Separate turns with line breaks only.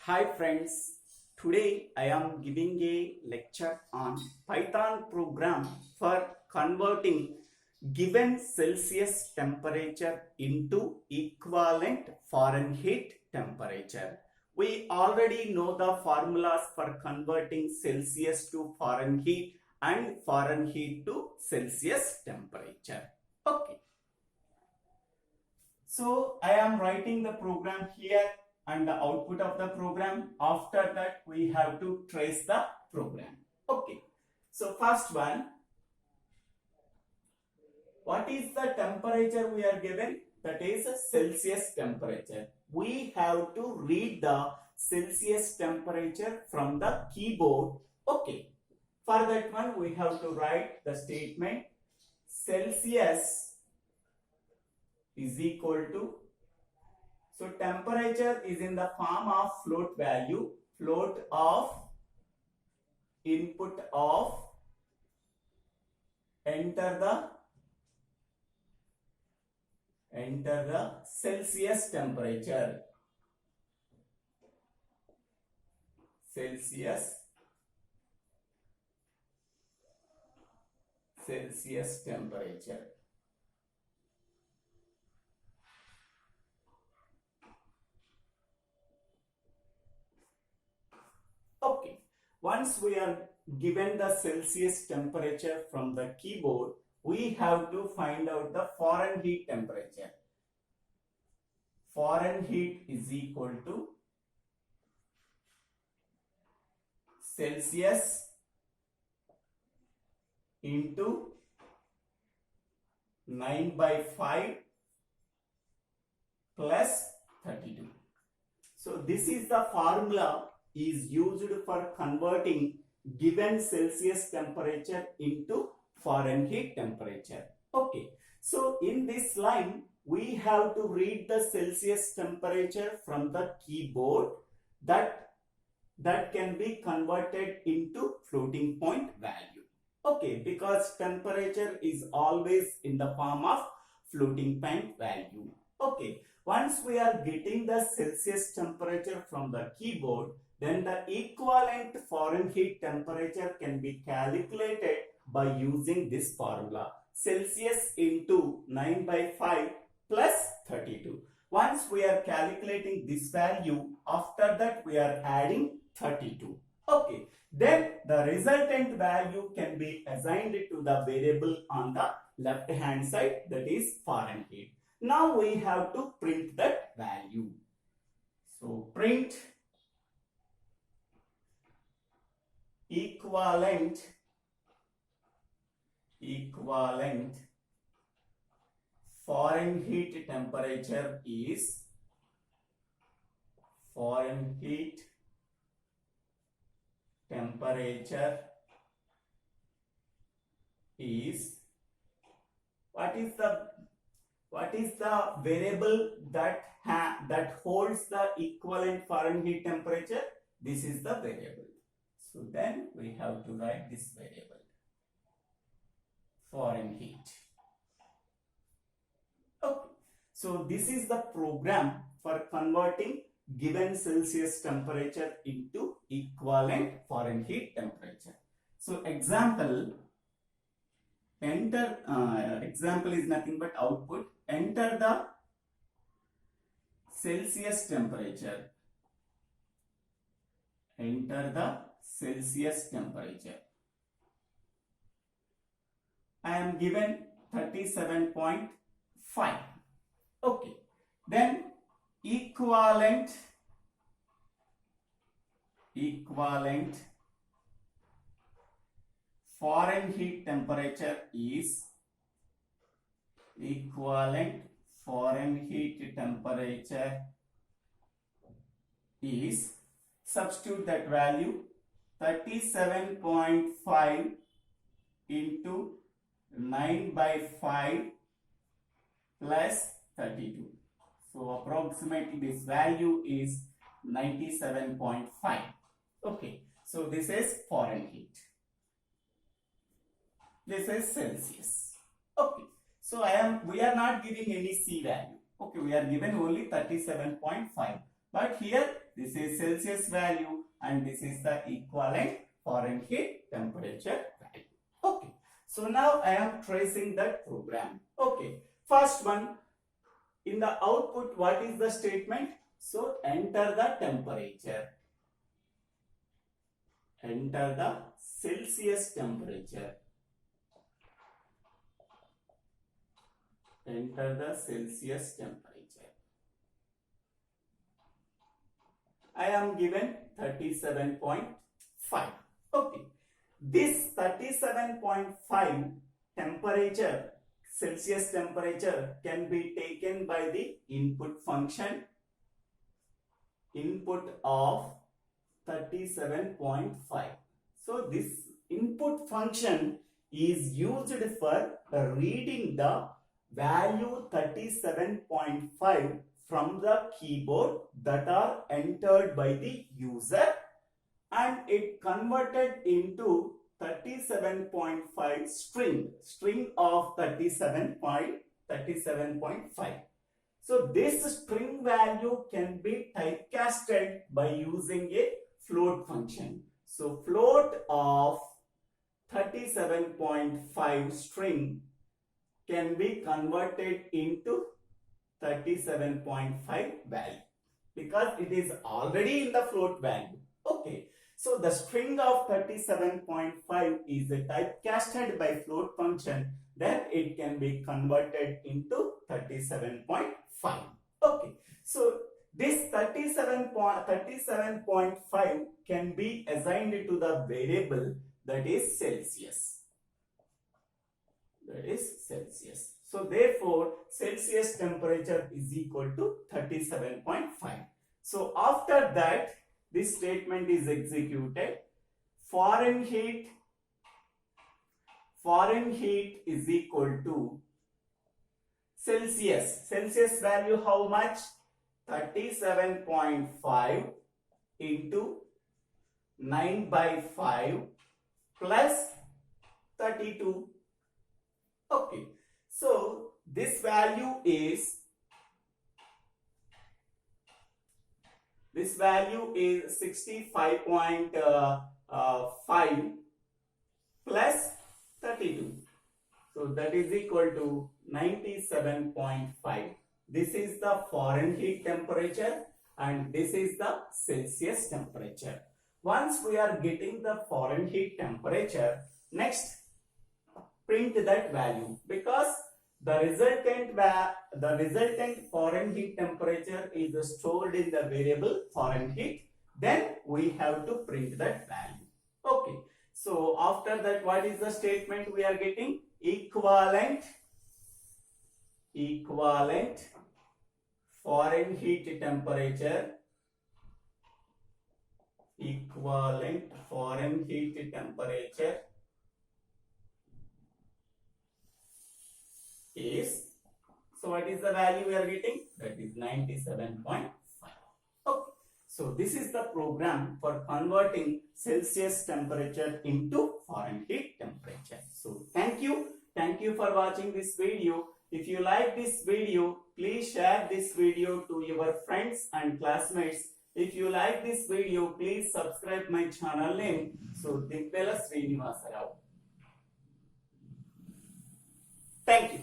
Hi friends, today I am giving a lecture on Python program for converting given Celsius temperature into equivalent Fahrenheit temperature. We already know the formulas for converting Celsius to Fahrenheit and Fahrenheit to Celsius temperature. Okay. So I am writing the program here and the output of the program. After that, we have to trace the program. Okay. So first one, what is the temperature we are given? That is a Celsius temperature. We have to read the Celsius temperature from the keyboard. Okay. For that one, we have to write the statement Celsius is equal to, so temperature is in the form of float value, float of input of, enter the Celsius temperature, Celsius temperature. Okay, once we are given the Celsius temperature from the keyboard, we have to find out the Fahrenheit temperature. Fahrenheit is equal to Celsius into 9/5 plus 32. So this is the formula is used for converting given Celsius temperature into Fahrenheit temperature. Okay, so in this line we have to read the Celsius temperature from the keyboard that can be converted into floating point value. Okay, because temperature is always in the form of floating point value. Okay, once we are getting the Celsius temperature from the keyboard, then the equivalent Fahrenheit temperature can be calculated by using this formula, Celsius into 9/5 plus 32. Once we are calculating this value, after that we are adding 32. Okay, then the resultant value can be assigned to the variable on the left hand side, that is Fahrenheit. Now we have to print that value. So print equivalent Fahrenheit temperature is what is the variable that holds the equivalent Fahrenheit temperature? This is the variable. So then we have to write this variable, Fahrenheit. Okay. So this is the program for converting given Celsius temperature into equivalent Fahrenheit temperature. So example is nothing but output. Enter the Celsius temperature. Enter the Celsius temperature. I am given 37.5. Okay. Then equivalent Fahrenheit temperature is substitute that value, 37.5 into 9/5 plus 32. So approximately this value is 97.5. Okay, so this is Fahrenheit. This is Celsius. Okay, so we are not giving any C value. Okay, we are given only 37.5. But here this This is Celsius value and this is the equivalent Fahrenheit temperature value. Okay. So now I am tracing that program. Okay. First one, in the output, what is the statement? So enter the temperature. Enter the Celsius temperature. Enter the Celsius temperature. I am given 37.5. Okay. This 37.5 temperature, Celsius temperature, can be taken by the input function. Input of 37.5. So this input function is used for reading the value 37.5 from the keyboard that are entered by the user, and it converted into 37.5 string of 37.5. So this string value can be typecasted by using a float function. So float of 37.5 string can be converted into 37.5 value because it is already in the float value. Okay. So the string of 37.5 is typecasted by float function, then it can be converted into 37.5. Okay. So this 37.5 can be assigned to the variable that is Celsius. That is Celsius. So therefore, Celsius temperature is equal to 37.5. So after that, this statement is executed. Fahrenheit is equal to Celsius. Celsius value how much? 37.5 into 9 by 5 plus 32. Okay. So this value is 65.5 plus 32. So that is equal to 97.5. This is the Fahrenheit temperature and this is the Celsius temperature. Once we are getting the Fahrenheit temperature, next print that value, because the resultant Fahrenheit temperature is stored in the variable Fahrenheit. Then we have to print that value. Okay. So after that, what is the statement we are getting? Equivalent Fahrenheit temperature. Equivalent Fahrenheit temperature is, so what is the value we are getting? That is 97.5. Okay. So this is the program for converting Celsius temperature into Fahrenheit temperature. So thank you for watching this video. If you like this video, please share this video to your friends and classmates. If you like this video, please subscribe my channel name. So Digbela Srinivasa Rao. Thank you.